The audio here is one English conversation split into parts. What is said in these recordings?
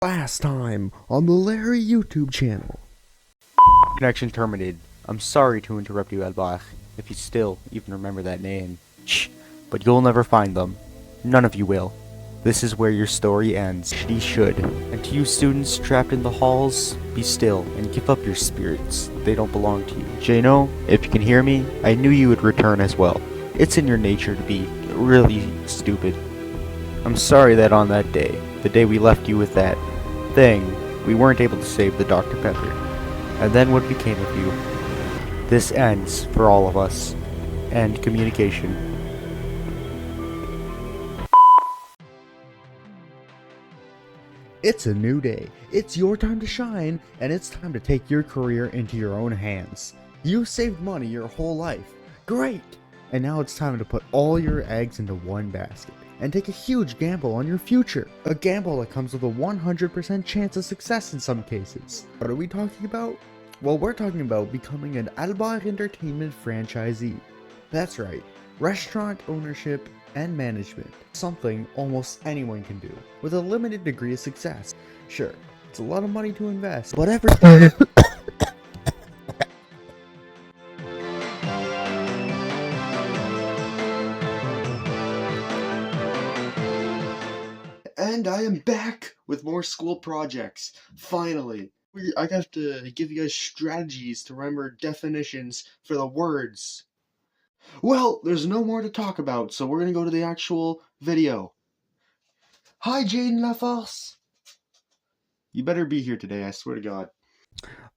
Last time on the Larry YouTube channel. Connection terminated. I'm sorry to interrupt you, Albach, if you still even remember that name. Shh, but you'll never find them. None of you will. This is where your story ends. He should. And to you students trapped in the halls, be still and give up your spirits. They don't belong to you. Jano, if you can hear me, I knew you would return as well. It's in your nature to be really stupid. I'm sorry that on that day, the day we left you with that thing, we weren't able to save the Dr. Pepper. And then what became of you? This ends for all of us. End communication. It's a new day. It's your time to shine, and it's time to take your career into your own hands. You saved money your whole life. Great! And now it's time to put all your eggs into one basket and take a huge gamble on your future. A gamble that comes with a 100% chance of success in some cases. What are we talking about? Well, we're talking about becoming an Albach Entertainment franchisee. That's right, restaurant ownership and management. Something almost anyone can do, with a limited degree of success. Sure, it's a lot of money to invest, but And I am back with more school projects. Finally. I have to give you guys strategies to remember definitions for the words. Well, there's no more to talk about, so we're gonna go to the actual video. Hi, Jaden LaForce. You better be here today, I swear to God.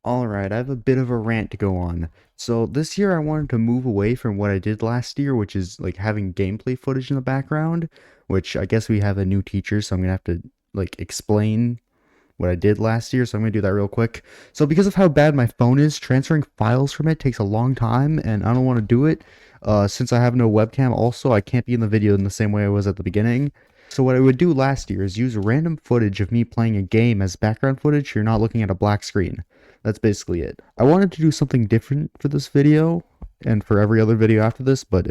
Alright, I have a bit of a rant to go on. So this year I wanted to move away from what I did last year, which is like having gameplay footage in the background, which I guess we have a new teacher, so I'm gonna have to like explain what I did last year, so I'm gonna do that real quick. So because of how bad my phone is, transferring files from it takes a long time, and I don't want to do it. Since I have no webcam also, I can't be in the video in the same way I was at the beginning. So what I would do last year is use random footage of me playing a game as background footage so you're not looking at a black screen. That's basically it. I wanted to do something different for this video, and for every other video after this, but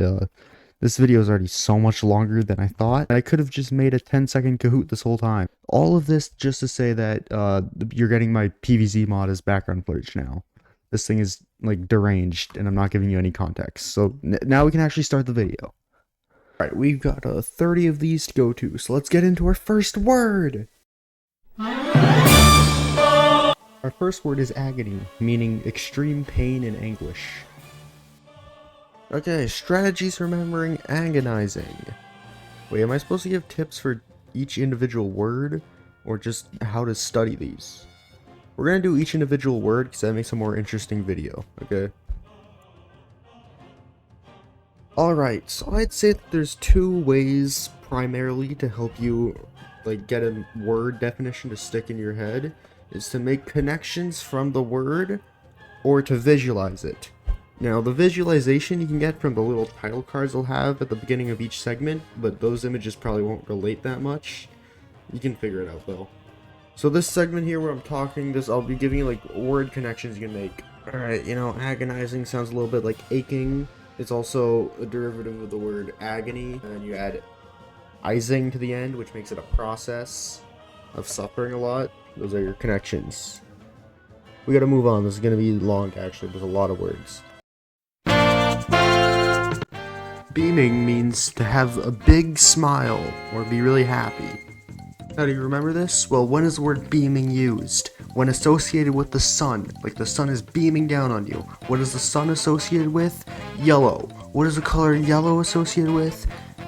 this video is already so much longer than I thought. I could have just made a 10-second Kahoot this whole time. All of this just to say that you're getting my PVZ mod as background footage now. This thing is like deranged and I'm not giving you any context. So now we can actually start the video. Alright, we've got 30 of these to go to, so let's get into our first word! Our first word is agony, meaning extreme pain and anguish. Okay, strategies for remembering agonizing. Wait, am I supposed to give tips for each individual word, or just how to study these? We're gonna do each individual word because that makes a more interesting video, okay? Alright, so I'd say that there's two ways primarily to help you like get a word definition to stick in your head, is to make connections from the word or to visualize it. Now, the visualization you can get from the little title cards they'll have at the beginning of each segment, but those images probably won't relate that much. You can figure it out though. So this segment here where I'm talking this, I'll be giving you like word connections you can make. Alright, you know, agonizing sounds a little bit like aching. It's also a derivative of the word agony, and then you add izing to the end, which makes it a process of suffering a lot. Those are your connections. We gotta move on, this is gonna be long actually, there's a lot of words. Beaming means to have a big smile or be really happy. How do you remember this? Well, when is the word beaming used? When associated with the sun, like the sun is beaming down on you. What is the sun associated with? Yellow. What is the color yellow associated with?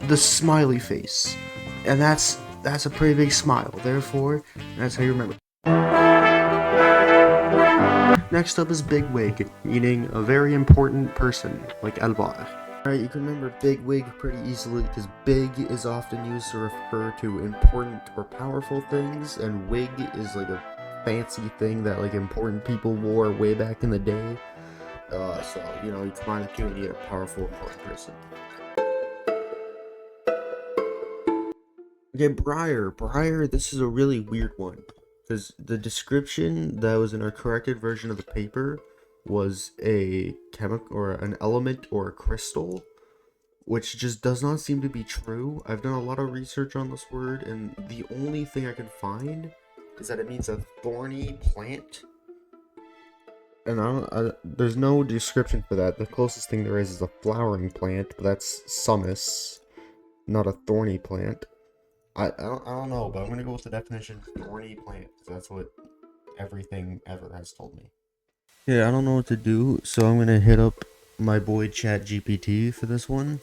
The smiley face. And that's a pretty big smile. Therefore, that's how you remember. Next up is bigwig, meaning a very important person, like Albach. Alright, you can remember bigwig pretty easily because big is often used to refer to important or powerful things, and wig is like a fancy thing that like important people wore way back in the day. So, you know, you combine the two and you get a powerful, important person. Okay, Briar. Briar, this is a really weird one. Because the description that was in our corrected version of the paper was a chemical or an element or a crystal, which just does not seem to be true. I've done a lot of research on this word, and the only thing I could find is that it means a thorny plant. And there's no description for that. The closest thing there is a flowering plant, but that's sumus, not a thorny plant. I don't know, but I'm gonna go with the definition thorny plant, because that's what everything ever has told me. Yeah, I don't know what to do, so I'm gonna hit up my boy ChatGPT for this one.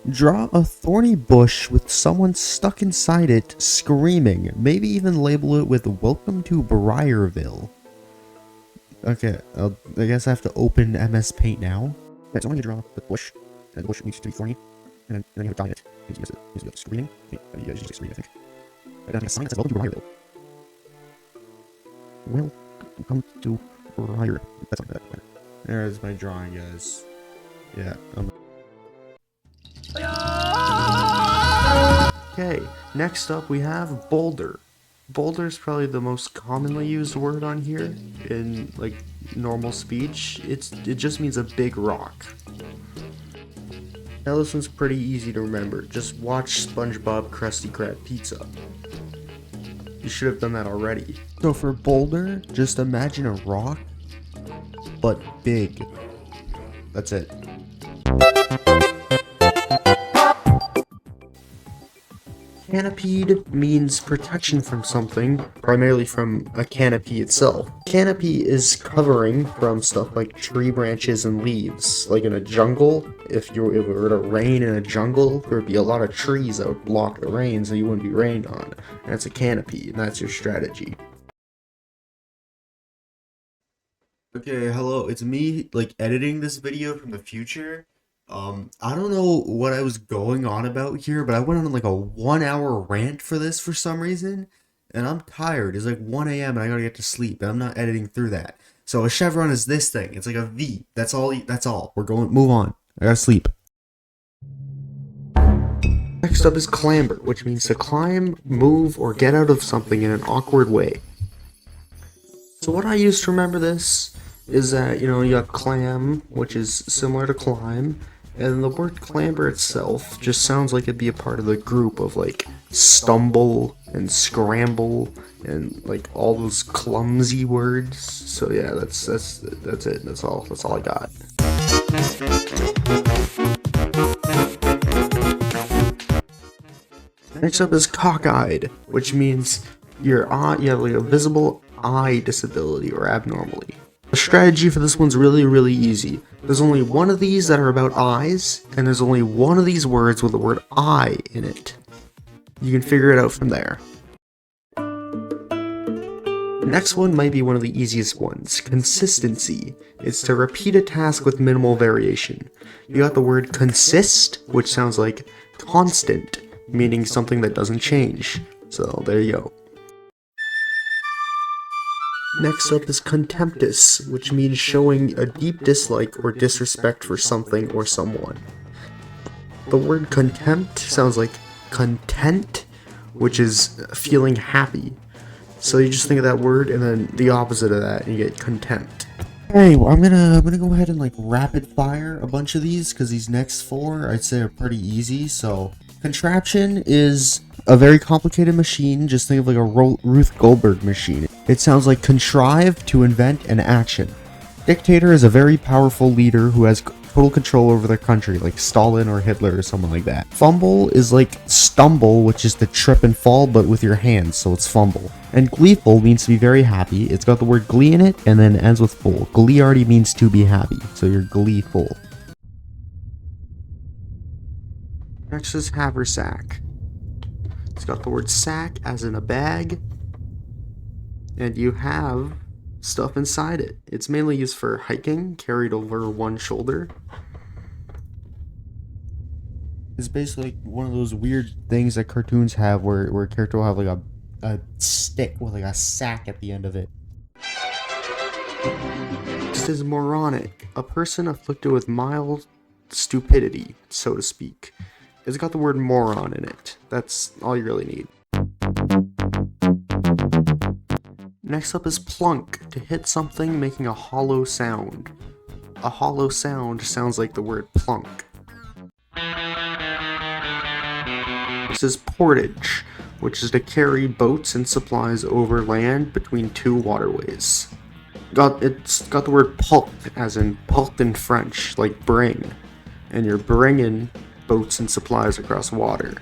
Draw a thorny bush with someone stuck inside it screaming. Maybe even label it with "Welcome to Briarville." Okay, I guess I have to open MS Paint now. Okay, so I'm going to draw the bush. And the bush needs to be thorny. And then you have to dye it. It needs to be screaming. Yeah, you guys usually scream, I think. I got a sign that says "Welcome to Briarville." Welcome to Briar. That's not that. There's my drawing, guys. Yeah, Okay, next up we have boulder. Boulder is probably the most commonly used word on here in like normal speech. It just means a big rock. Now this one's pretty easy to remember. Just watch SpongeBob Krusty Krab Pizza. You should have done that already. So for boulder, just imagine a rock, but big. That's it. Canopied means protection from something, primarily from a canopy itself. Canopy is covering from stuff like tree branches and leaves. Like in a jungle, if it were to rain in a jungle, there would be a lot of trees that would block the rain so you wouldn't be rained on. And that's a canopy, and that's your strategy. Okay, hello, it's me, like, editing this video from the future. I don't know what I was going on about here, but I went on like a 1-hour rant for this for some reason, and I'm tired. It's like 1 a.m. and I gotta get to sleep, and I'm not editing through that. So a chevron is this thing. It's like a V. That's all. Move on. I gotta sleep. Next up is clamber, which means to climb, move, or get out of something in an awkward way. So what I used to remember this is that, you have clam, which is similar to climb, and the word clamber itself just sounds like it'd be a part of the group of, like, stumble and scramble and, like, all those clumsy words. So yeah, that's it. That's all I got. Next up is cockeyed, which means you have like a visible eye disability or abnormality. The strategy for this one's really, really easy. There's only one of these that are about eyes, and there's only one of these words with the word eye in it. You can figure it out from there. Next one might be one of the easiest ones. Consistency. It's to repeat a task with minimal variation. You got the word consist, which sounds like constant, meaning something that doesn't change. So there you go. Next up is contemptus, which means showing a deep dislike or disrespect for something or someone. The word contempt sounds like content, which is feeling happy. So you just think of that word and then the opposite of that and you get contempt. Alright, well I'm gonna go ahead and like rapid fire a bunch of these because these next 4 I'd say are pretty easy. So contraption is a very complicated machine. Just think of like a Ruth Goldberg machine. It sounds like contrive, to invent, and action. Dictator is a very powerful leader who has total control over their country, like Stalin or Hitler or someone like that. Fumble is like stumble, which is to trip and fall, but with your hands, so it's fumble. And gleeful means to be very happy. It's got the word glee in it, and then ends with full. Glee already means to be happy, so you're gleeful. Next is haversack. It's got the word sack as in a bag, and you have stuff inside it. It's mainly used for hiking, carried over one shoulder. It's basically like one of those weird things that cartoons have where a character will have like a stick with like a sack at the end of it. This is moronic, a person afflicted with mild stupidity, so to speak. It's got the word moron in it. That's all you really need. Next up is plunk, to hit something making a hollow sound. A hollow sound sounds like the word plunk. This is portage, which is to carry boats and supplies over land between two waterways. It's got the word pulped, as in pulped in French, like bring, and you're bringing boats and supplies across water.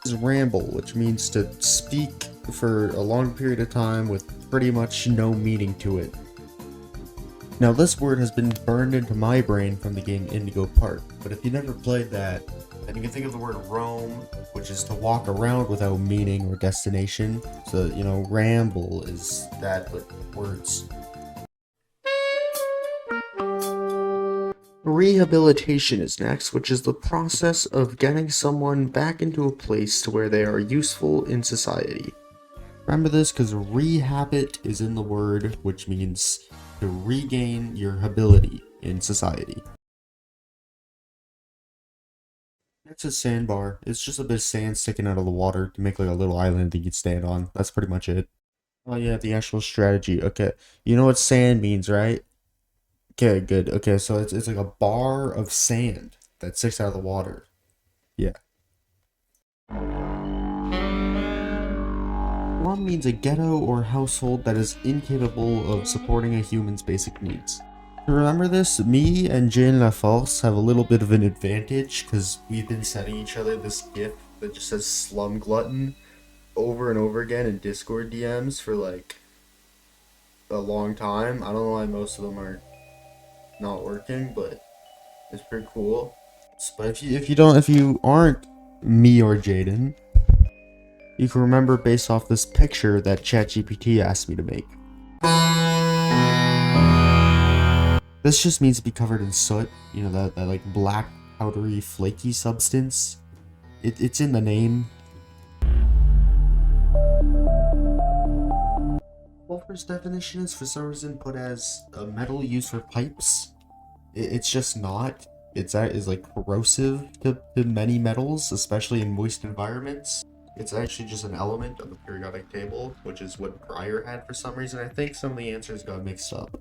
Is ramble, which means to speak for a long period of time with pretty much no meaning to it. Now this word has been burned into my brain from the game Indigo Park, but if you never played that, then you can think of the word roam, which is to walk around without meaning or destination. So, ramble is that, but words. Rehabilitation is next, which is the process of getting someone back into a place to where they are useful in society. Remember this, because rehabit is in the word, which means to regain your ability in society. Next is sandbar. It's just a bit of sand sticking out of the water to make like a little island that you can stand on. That's pretty much it. Oh yeah, the actual strategy. Okay, you know what sand means, right? Okay, good. Okay, so it's like a bar of sand that sticks out of the water. Yeah. Slum means a ghetto or household that is incapable of supporting a human's basic needs. To remember this, me and Jane LaForce have a little bit of an advantage because we've been sending each other this gif that just says slum glutton over and over again in Discord DMs for like a long time. I don't know why most of them are not working, but it's pretty cool. But if you aren't me or Jaden, you can remember based off this picture that ChatGPT asked me to make. This just means to be covered in soot, that like black, powdery, flaky substance. It's in the name. Sulfur's definition is for some reason put as a metal used for pipes. It's just not. It's like corrosive to many metals, especially in moist environments. It's actually just an element of the periodic table, which is what Pryor had for some reason. I think some of the answers got mixed up.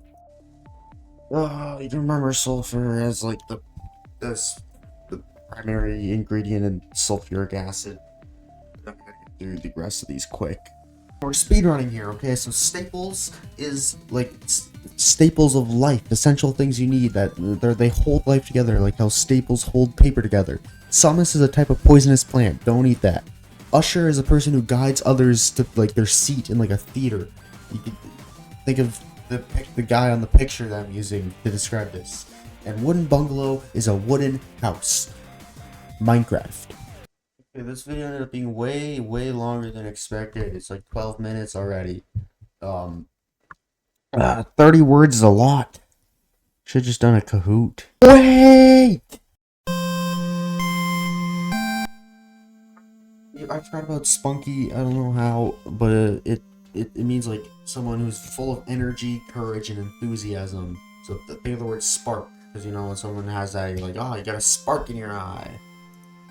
You can remember sulfur as like the primary ingredient in sulfuric acid. I'm gonna get through the rest of these quick. We're speedrunning here, okay? So staples is like staples of life, essential things you need that they hold life together, like how staples hold paper together. Sumus is a type of poisonous plant. Don't eat that. Usher is a person who guides others to like their seat in like a theater. You can think of the guy on the picture that I'm using to describe this. And wooden bungalow is a wooden house. Minecraft. Okay, this video ended up being way longer than expected. It's like 12 minutes already. 30 words is a lot. Should've just done a Kahoot. Wait! I forgot about spunky. I don't know how, but it means like someone who's full of energy, courage, and enthusiasm. So think of the word spark, because when someone has that, you're like, oh, you got a spark in your eye.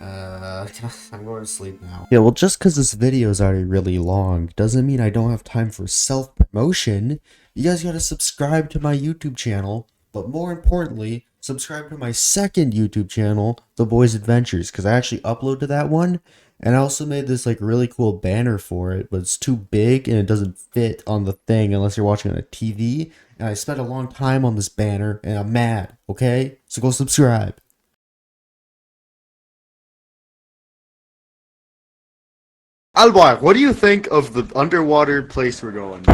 I'm going to sleep now. Yeah, well, just because this video is already really long doesn't mean I don't have time for self-promotion. You guys gotta subscribe to my YouTube channel, but more importantly, subscribe to my second YouTube channel, The Boys Adventures, because I actually upload to that one, and I also made this like really cool banner for it, but it's too big and it doesn't fit on the thing unless you're watching on a TV, and I spent a long time on this banner, and I'm mad, okay? So go subscribe. Albar, what do you think of the underwater place we're going?